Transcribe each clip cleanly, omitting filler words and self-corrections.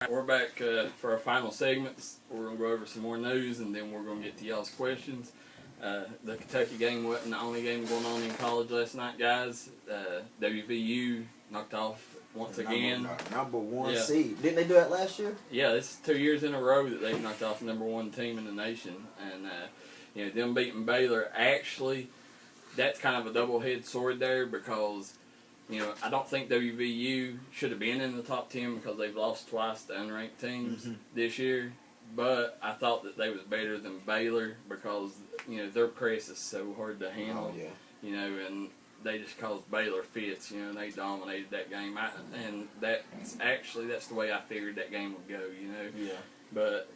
We're back for our final segments. We're going to go over some more news, and then we're going to get to y'all's questions. The Kentucky game wasn't the only game going on in college last night, guys. WVU knocked off once again. Number one seed. Didn't they do that last year? Yeah, this is 2 years in a row that they've knocked off the number one team in the nation. And, them beating Baylor, actually, that's kind of a double-headed sword there because, I don't think WVU should have been in the top 10 because they've lost twice to unranked teams this year. But I thought that they was better than Baylor because, their press is so hard to handle. Oh, yeah. And they just caused Baylor fits, and they dominated that game. And that's the way I figured that game would go, Yeah. But,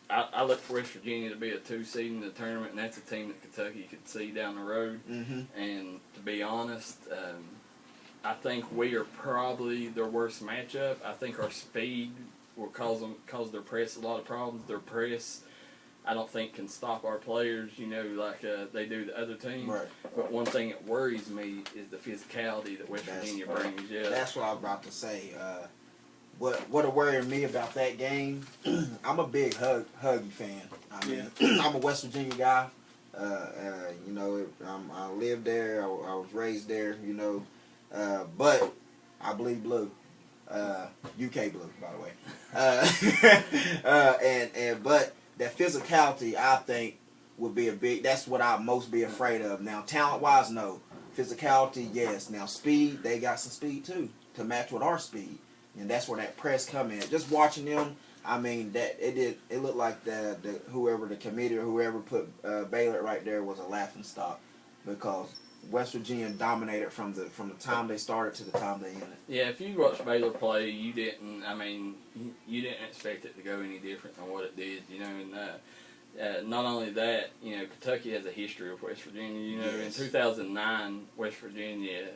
I look for West Virginia to be a 2 seed in the tournament, and that's a team that Kentucky could see down the road. And to be honest, I think we are probably their worst matchup. I think our speed will cause their press a lot of problems. Their press, I don't think, can stop our players, like they do the other teams. Right. But one thing that worries me is the physicality that West Virginia brings. Yeah, that's what I was about to say. What worried me about that game, I'm a big Huggy fan. I mean, I'm a West Virginia guy. I lived there. I was raised there, but I bleed blue. UK blue, by the way. But that physicality, I think, would be that's what I'd most be afraid of. Now, talent-wise, no. Physicality, yes. Now, speed, they got some speed, too, to match with our speed. And that's where that press come in. Just watching them, I mean, it looked like the committee or whoever put Baylor right there was a laughing stock because West Virginia dominated from the time they started to the time they ended. Yeah, if you watched Baylor play, you didn't expect it to go any different than what it did, And not only that, Kentucky has a history of West Virginia. Yes. In 2009, West Virginia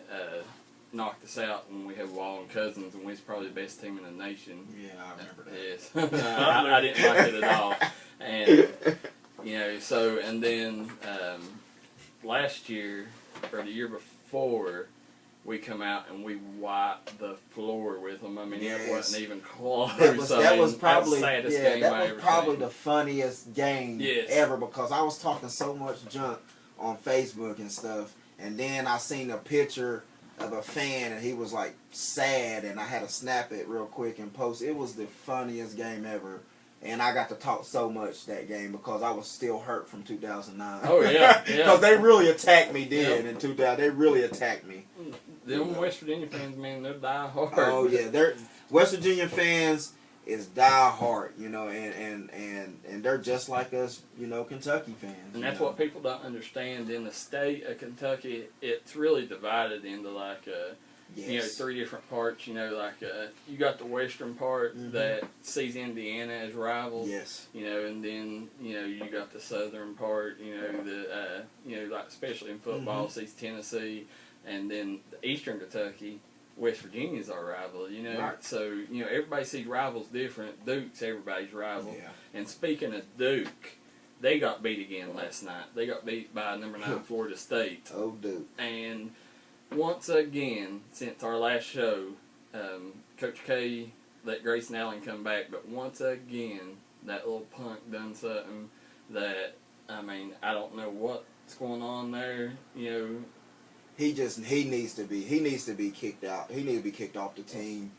knocked us out when we had Wall and Cousins, and we was probably the best team in the nation. Yeah, I remember that. Yes. I didn't like it at all. And, and then last year, or the year before, we come out and we wiped the floor with them. I mean, it wasn't even close. That was probably the saddest game I ever seen. The funniest game ever because I was talking so much junk on Facebook and stuff, and then I seen a picture of a fan and he was like sad, and I had to snap it real quick and post. It was the funniest game ever. And I got to talk so much that game because I was still hurt from 2009. Oh, yeah. Because they really attacked me then in 2000. They really attacked me. Them West Virginia fans, man, they're die hard. Oh, yeah. West Virginia fans is die hard, and they're just like us, Kentucky fans. And that's what people don't understand. In the state of Kentucky, it's really divided into like 3 different parts. You got the western part that sees Indiana as rivals. Yes. And then you got the southern part. Like especially in football, sees Tennessee, and then the eastern Kentucky. West Virginia's our rival, Right. So, everybody sees rivals different. Duke's everybody's rival. Yeah. And speaking of Duke, they got beat again last night. They got beat by number 9 Florida State. Oh, Duke. And once again, since our last show, Coach K let Grayson Allen come back, but once again, that little punk done something that, I don't know what's going on there, He needs to be kicked out. He needs to be kicked off the team.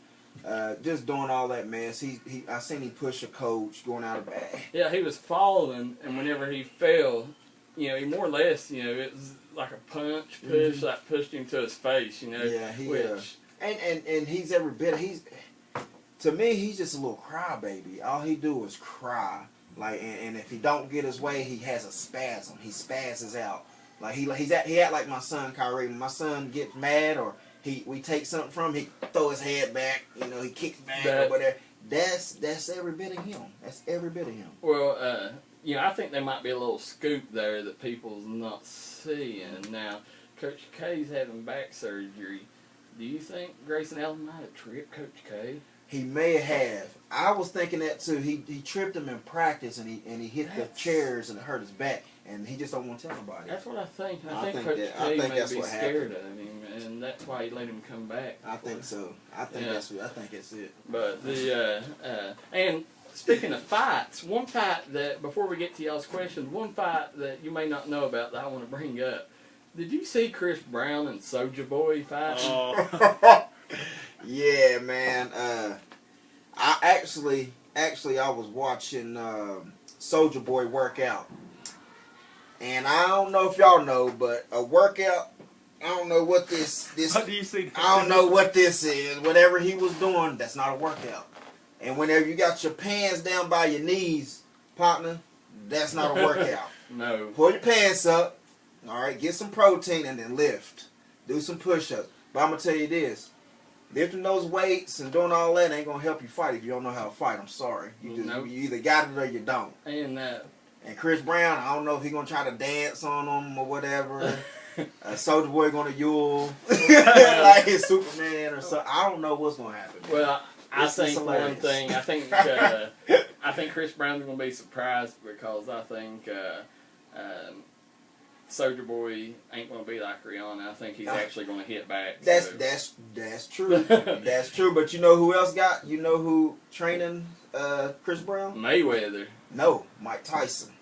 Just doing all that mess. I seen he push a coach going out of bag. Yeah, he was falling, and whenever he fell, he more or less, it was like a punch, push, that pushed him to his face, Yeah, and he's every bit. To me, he's just a little crybaby. All he do is cry. And if he don't get his way, he has a spasm. He spazzes out. Like he act like my son Kyrie. When my son gets mad or we take something from him, he throw his head back. He kicks back or whatever. That's every bit of him. That's every bit of him. Well, I think there might be a little scoop there that people's not seeing. Now, Coach K's having back surgery. Do you think Grayson Allen might have tripped Coach K? He may have. I was thinking that too. He tripped him in practice and he hit the chairs and it hurt his back. And he just don't want to tell nobody. That's what I think. I think Coach K may be scared of him. and that's why he let him come back. I think so. I think that's it. But and speaking of fights, one fight that, before we get to y'all's questions, one fight that you may not know about that I want to bring up. Did you see Chris Brown and Soulja Boy fighting? Yeah, man. I actually I was watching Soulja Boy work out, and I don't know if y'all know, but a workout. I don't know what this. How do you see that? I don't know what this is. Whatever he was doing, that's not a workout. And whenever you got your pants down by your knees, partner, that's not a workout. No. Pull your pants up. All right, get some protein and then lift. Do some push-ups. But I'm going to tell you this. Lifting those weights and doing all that ain't going to help you fight if you don't know how to fight. I'm sorry. You either got it or you don't. And Chris Brown, I don't know if he's going to try to dance on them or whatever. Soulja Boy going to yule like his Superman or something. I don't know what's going to happen. Well, I think one thing. I think Chris Brown's going to be surprised because I think Soulja Boy ain't going to be like Rihanna. I think he's actually going to hit back. That's true. That's true. But you know who else got? You know who training Chris Brown? Mayweather. No, Mike Tyson.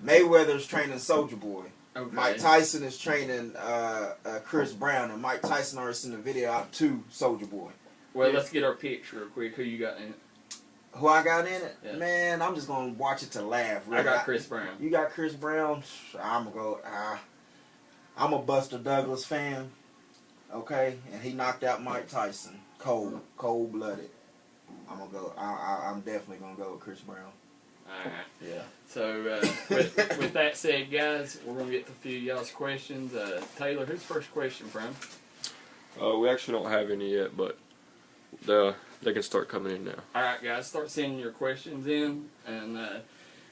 Mayweather's training Soulja Boy. Okay. Mike Tyson is training Chris Brown, and Mike Tyson already sent a video out to Soulja Boy. Well, let's get our picks real quick. Who you got in it? Who I got in it? Yeah. Man, I'm just gonna watch it to laugh. I got Chris Brown. You got Chris Brown? I'm gonna go. I'm a Buster Douglas fan. Okay, and he knocked out Mike Tyson, cold blooded. I'm gonna go. I'm definitely gonna go with Chris Brown. All right. Yeah. So with that said, guys, we're gonna get to a few of y'all's questions. Taylor, who's first question from? We actually don't have any yet, but they can start coming in now. All right, guys, start sending your questions in. And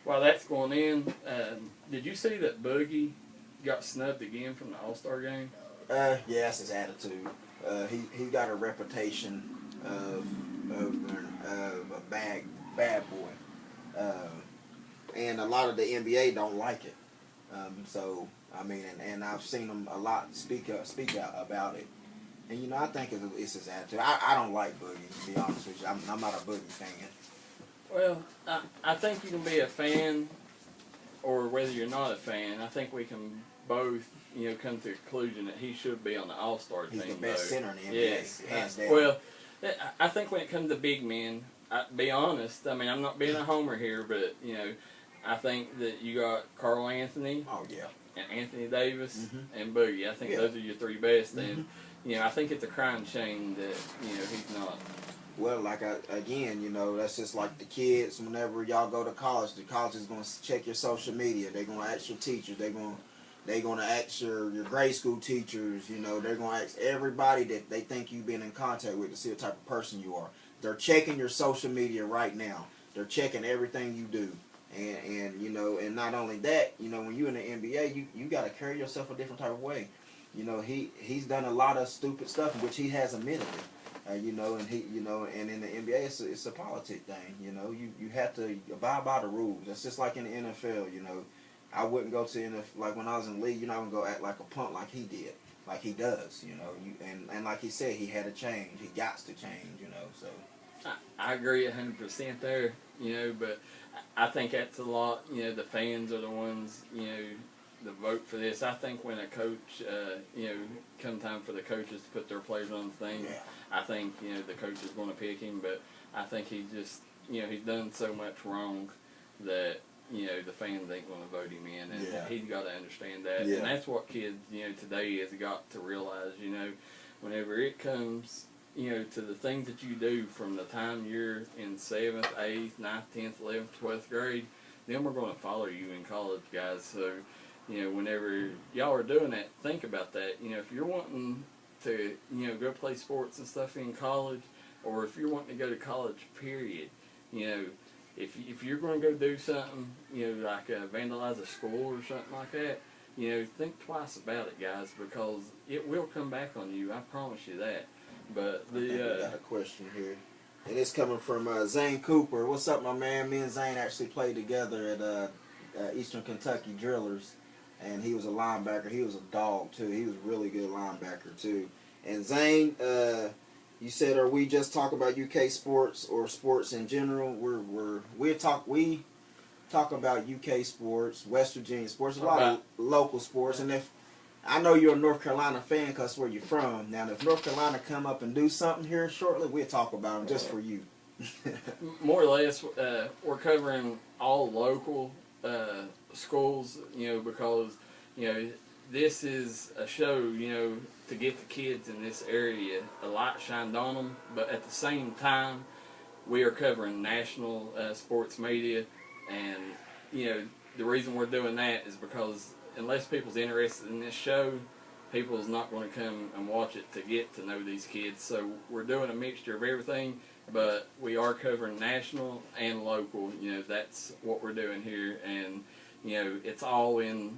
while that's going in, did you see that Boogie got snubbed again from the All-Star game? Yeah, that's his attitude. He got a reputation of a bad boy, and a lot of the NBA don't like it. So I mean, and I've seen him a lot speak out about it. And you know, I think it's his attitude. I don't like Boogie, to be honest with you. I'm not a Boogie fan. Well, I think you can be a fan, or whether you're not a fan. I think we can both, come to the conclusion that he should be on the All-Star team. He's the best center in the NBA, yes, hands down. Well, I think when it comes to big men, be honest. I mean, I'm not being a homer here, but I think that you got Carl Anthony. Oh yeah. And Anthony Davis and Boogie. I think those are your three best. And I think it's a crying shame that he's not. Well, again, that's just like the kids. Whenever y'all go to college, the college is going to check your social media. They're going to ask your teachers. They're going to ask your grade school teachers. They're going to ask everybody that they think you've been in contact with to see what type of person you are. They're checking your social media right now. They're checking everything you do. And not only that, when you're in the NBA, you got to carry yourself a different type of way. He's done a lot of stupid stuff, which he has admitted it. And in the NBA, it's a politic thing. You have to abide by the rules. That's just like in the NFL. I wouldn't go to NFL, like when I was in the league. You're not gonna go act like a punk like he did, like he does. And like he said, he had to change. He got to change. So I agree 100% there. But I think that's a lot. The fans are the ones. The vote for this. I think when a coach, come time for the coaches to put their players on the thing, I think, the coach is going to pick him, but I think he just, he's done so much wrong that, the fans ain't going to vote him in, and he's got to understand that. And that's what kids, today has got to realize, whenever it comes, to the things that you do from the time you're in 7th, 8th, 9th, 10th, 11th, 12th grade, then we're going to follow you in college, guys. So, whenever y'all are doing that, think about that. If you're wanting to, go play sports and stuff in college, or if you're wanting to go to college, period, if you're going to go do something, like vandalize a school or something like that, think twice about it, guys, because it will come back on you. I promise you that. But I got a question here, and it's coming from Zane Cooper. What's up, my man? Me and Zane actually played together at Eastern Kentucky Drillers. and he was a linebacker. He was a dog too. He was a really good linebacker too. And Zane, you said, are we just talk about UK sports or sports in general? We talk about UK sports, West Virginia sports, a lot of local sports. And if I know you're a North Carolina fan because that's where you're from. Now, if North Carolina come up and do something here shortly, we'll talk about them just for you. More or less, we're covering all local schools, because, this is a show, to get the kids in this area, a light shined on them, but at the same time, we are covering national sports media, and, the reason we're doing that is because unless people's interested in this show, people's not going to come and watch it to get to know these kids. So we're doing a mixture of everything, but we are covering national and local. That's what we're doing here, and it's all in.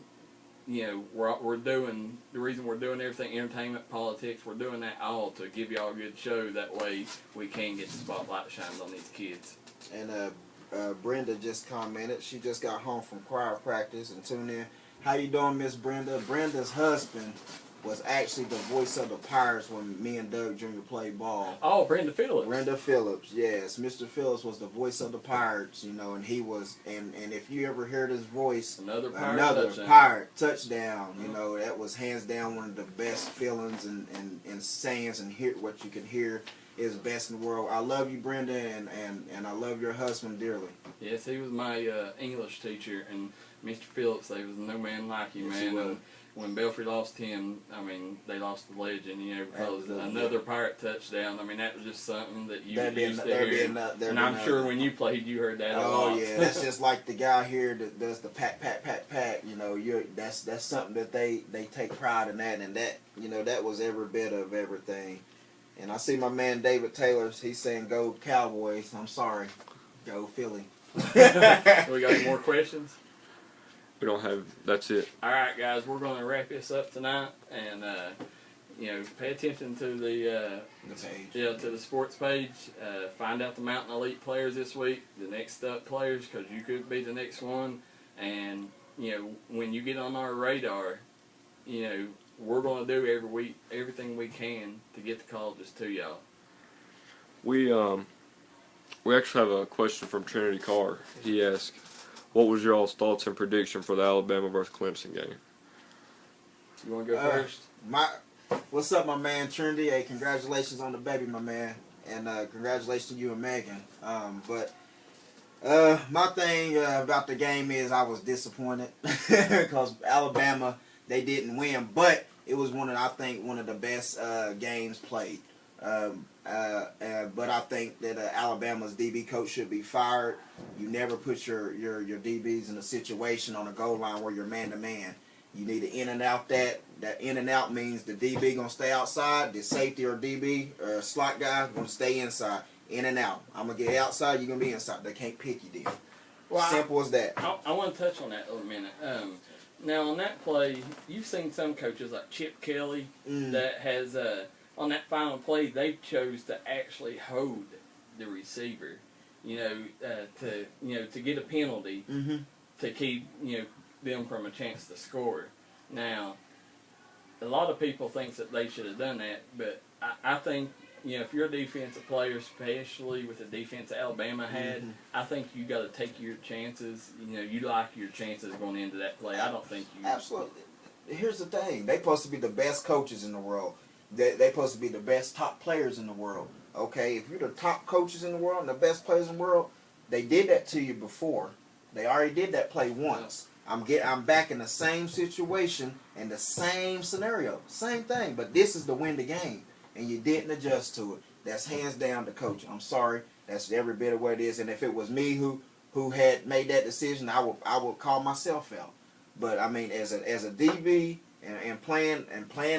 We're doing the reason we're doing everything, entertainment, politics. We're doing that all to give y'all a good show. That way we can get the spotlight shined on these kids. And Brenda just commented. She just got home from choir practice and tuned in. How you doing, Miss Brenda? Brenda's husband was actually the voice of the Pirates when me and Doug Jr. played ball. Oh, Brenda Phillips. Brenda Phillips, yes. Mr. Phillips was the voice of the Pirates, and he was, and if you ever heard his voice, another Pirate touchdown, that was hands down one of the best feelings and sayings and hear what you can hear is best in the world. I love you, Brenda, and I love your husband dearly. Yes, he was my English teacher, and Mr. Phillips, there was no man like him, yes, man. When Belfry lost him, they lost the legend, because another Pirate touchdown. That was just something that you used to hear. And I'm sure when you played, you heard that a lot. Oh, yeah, that's just like the guy here that does the pat, pat, pat, pat. That's something that they take pride in that, and that was every bit of everything. And I see my man David Taylor, he's saying go Cowboys. I'm sorry. Go Philly. We got any more questions? We don't have. That's it. All right, guys, we're going to wrap this up tonight, and pay attention to the page. To the sports page. Find out the Mountain Elite players this week, the next up players, because you could be the next one. And when you get on our radar, we're going to do every week everything we can to get the colleges to y'all. We actually have a question from Trinity Carr. He asked, what was your all's thoughts and prediction for the Alabama versus Clemson game? You want to go first? What's up, my man Trinity? Hey, congratulations on the baby, my man, and congratulations to you and Megan. But my thing about the game is I was disappointed because Alabama, they didn't win, but it was one of the best games played. But I think that Alabama's DB coach should be fired. You never put your DBs in a situation on a goal line where you're man to man. You need to in and out that. That in and out means the DB gonna stay outside. The safety or DB or slot guy gonna stay inside. In and out. I'm gonna get outside. You're gonna be inside. They can't pick you then. Well, simple as that. I want to touch on that a minute. Now on that play, you've seen some coaches like Chip Kelly that has. On that final play, they chose to actually hold the receiver, to get a penalty to keep them from a chance to score. Now, a lot of people think that they should have done that, but I think if you're a defensive player, especially with the defense Alabama had, I think you got to take your chances. You like your chances going into that play. I don't think you absolutely. Here's the thing: they supposed to be the best coaches in the world. They're supposed to be the best top players in the world. Okay, if you're the top coaches in the world and the best players in the world, they did that to you before. They already did that play once. I'm back in the same situation and the same scenario, same thing. But this is to win the game, and you didn't adjust to it. That's hands down the coach. I'm sorry. That's every bit of what it is. And if it was me who had made that decision, I would call myself out. But I mean, as a DB. And playing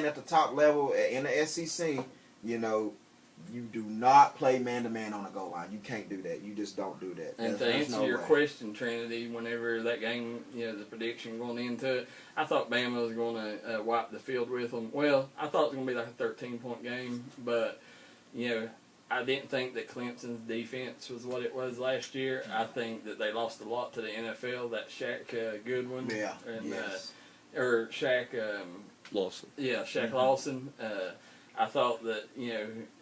at the top level in the SEC, you do not play man-to-man on a goal line. You can't do that. You just don't do that. And to answer your question, Trinity, whenever that game, the prediction going into it, I thought Bama was going to wipe the field with them. Well, I thought it was going to be like a 13-point game, but, I didn't think that Clemson's defense was what it was last year. I think that they lost a lot to the NFL, that Shaq Goodwin. Yeah, and, yes. or Shaq. Lawson. Yeah, Shaq Lawson. I thought that,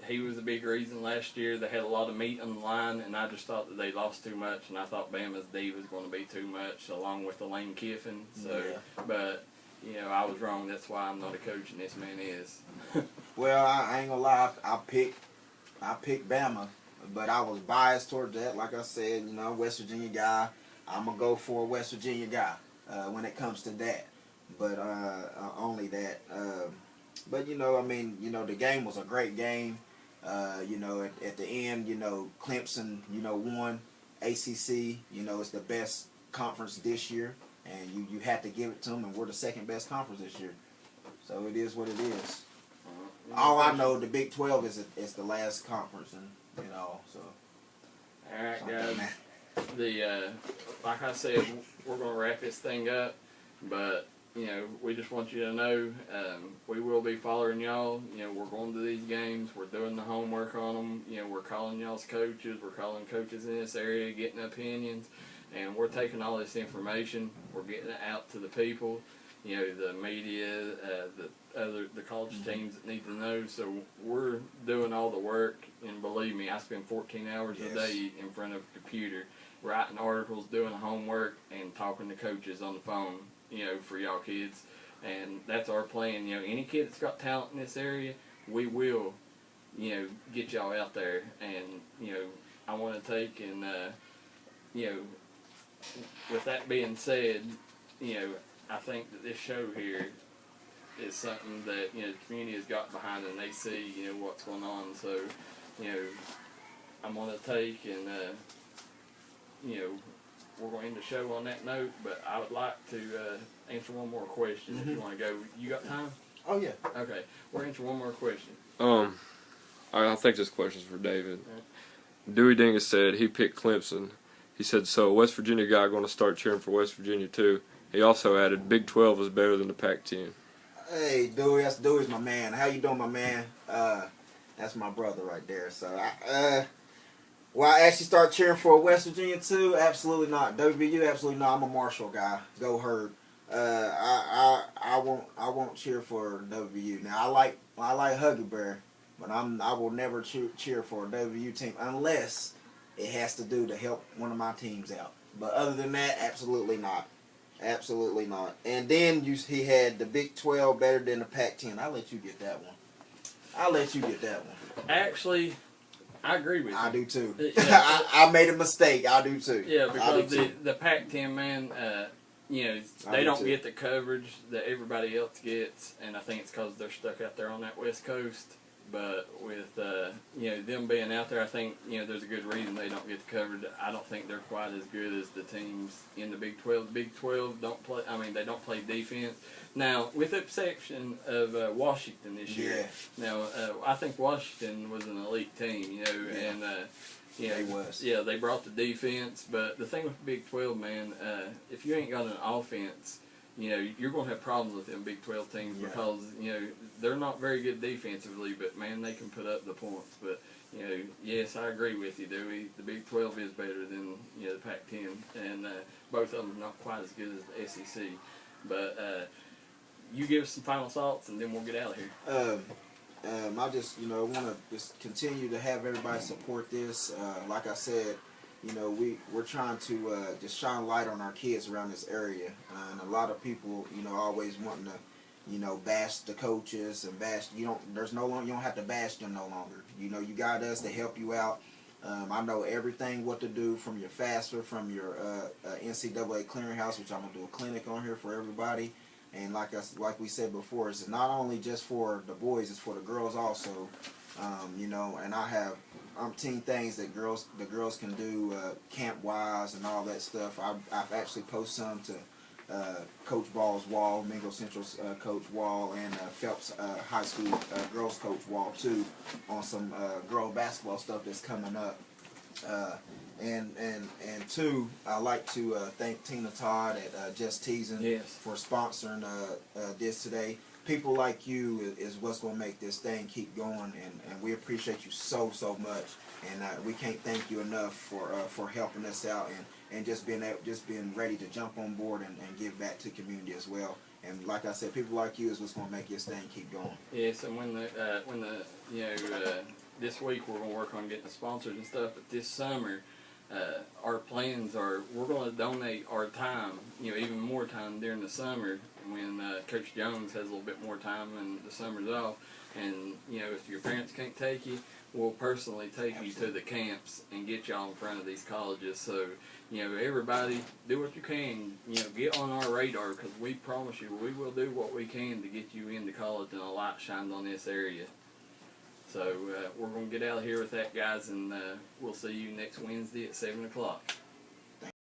he was a big reason last year. They had a lot of meat on the line, and I just thought that they lost too much, and I thought Bama's D was going to be too much, along with the Lane Kiffin. So, but, I was wrong. That's why I'm not a coach, and this man is. Well, I ain't gonna lie. I picked Bama, but I was biased toward that. Like I said, West Virginia guy. I'm gonna go for a West Virginia guy when it comes to that. But only that. But the game was a great game. At the end, Clemson, won ACC. It's the best conference this year, and you had to give it to them. And we're the second best conference this year, so it is what it is. All I know, the Big 12 is the last conference, and so. All right, guys. Like I said, we're gonna wrap this thing up, but. We just want you to know we will be following y'all. We're going to these games. We're doing the homework on them. We're calling y'all's coaches. We're calling coaches in this area, getting opinions. And we're taking all this information. We're getting it out to the people, the media, the college teams that need to know. So we're doing all the work. And believe me, I spend 14 hours a day in front of a computer, writing articles, doing homework, and talking to coaches on the phone. For y'all kids, and that's our plan. Any kid that's got talent in this area, we will, get y'all out there. And I want to take and, with that being said, I think that this show here is something that the community has got behind, and they see what's going on. So, I'm gonna take and we're going to end the show on that note, but I would like to answer one more question if you want to go. You got time? Oh, yeah. Okay. We'll answer one more question. I think this question's for David. Right. Dewey Dingus said he picked Clemson. He said, so a West Virginia guy going to start cheering for West Virginia too. He also added, Big 12 is better than the Pac-10. Hey, Dewey, Dewey's my man. How you doing, my man? That's my brother right there. So, will I actually start cheering for West Virginia too? Absolutely not. WVU, absolutely not. I'm a Marshall guy. Go Herd. I won't cheer for WVU. Now I like Huggy Bear, but I will never cheer for a WVU team unless it has to do to help one of my teams out. But other than that, absolutely not. Absolutely not. And then he had the Big 12 better than the Pac-10. I'll let you get that one. Actually, I agree with you. I do too. Yeah. I made a mistake. I do too. Yeah, because the Pac-10, man, they don't get the coverage that everybody else gets, and I think it's because they're stuck out there on that West Coast. But with them being out there, I think there's a good reason they don't get the coverage. I don't think they're quite as good as the teams in the Big 12. The Big 12 don't play. They don't play defense. Now, with the exception of Washington this year. Yeah. Now, I think Washington was an elite team. And they was. Yeah, they brought the defense. But the thing with the Big 12, man, if you ain't got an offense, you're going to have problems with them Big 12 teams because, they're not very good defensively, but, man, they can put up the points. But, yes, I agree with you, Dewey. The Big 12 is better than, the Pac-10, and both of them are not quite as good as the SEC. But you give us some final thoughts, and then we'll get out of here. I just, want to just continue to have everybody support this. Like I said, we're trying to just shine light on our kids around this area, and a lot of people, always wanting to, bash the coaches and bash. You don't have to bash them no longer. You got us to help you out. I know everything what to do from your FAFSA, from your NCAA clearinghouse, which I'm gonna do a clinic on here for everybody. And like we said before, it's not only just for the boys, it's for the girls also. And I have umpteen things that the girls can do camp wise and all that stuff. I've actually posted some to Coach Ball's wall, Mingo Central's coach wall, and Phelps High School girls coach wall too, on some girl basketball stuff that's coming up. And two, I like to thank Tina Todd at Just Teasing for sponsoring this today. People like you is what's going to make this thing keep going, and we appreciate you so much, and we can't thank you enough for helping us out and just being ready to jump on board and give back to the community as well. And like I said, people like you is what's going to make this thing keep going. Yes, and when the this week we're gonna work on getting the sponsors and stuff. But this summer, our plans are we're gonna donate our time, even more time during the summer when Coach Jones has a little bit more time and the summer's off. And if your parents can't take you, we'll personally take you to the camps and get y'all in front of these colleges. So everybody do what you can. Get on our radar, because we promise you we will do what we can to get you into college and a light shined on this area. So we're going to get out of here with that, guys, and we'll see you next Wednesday at 7 o'clock.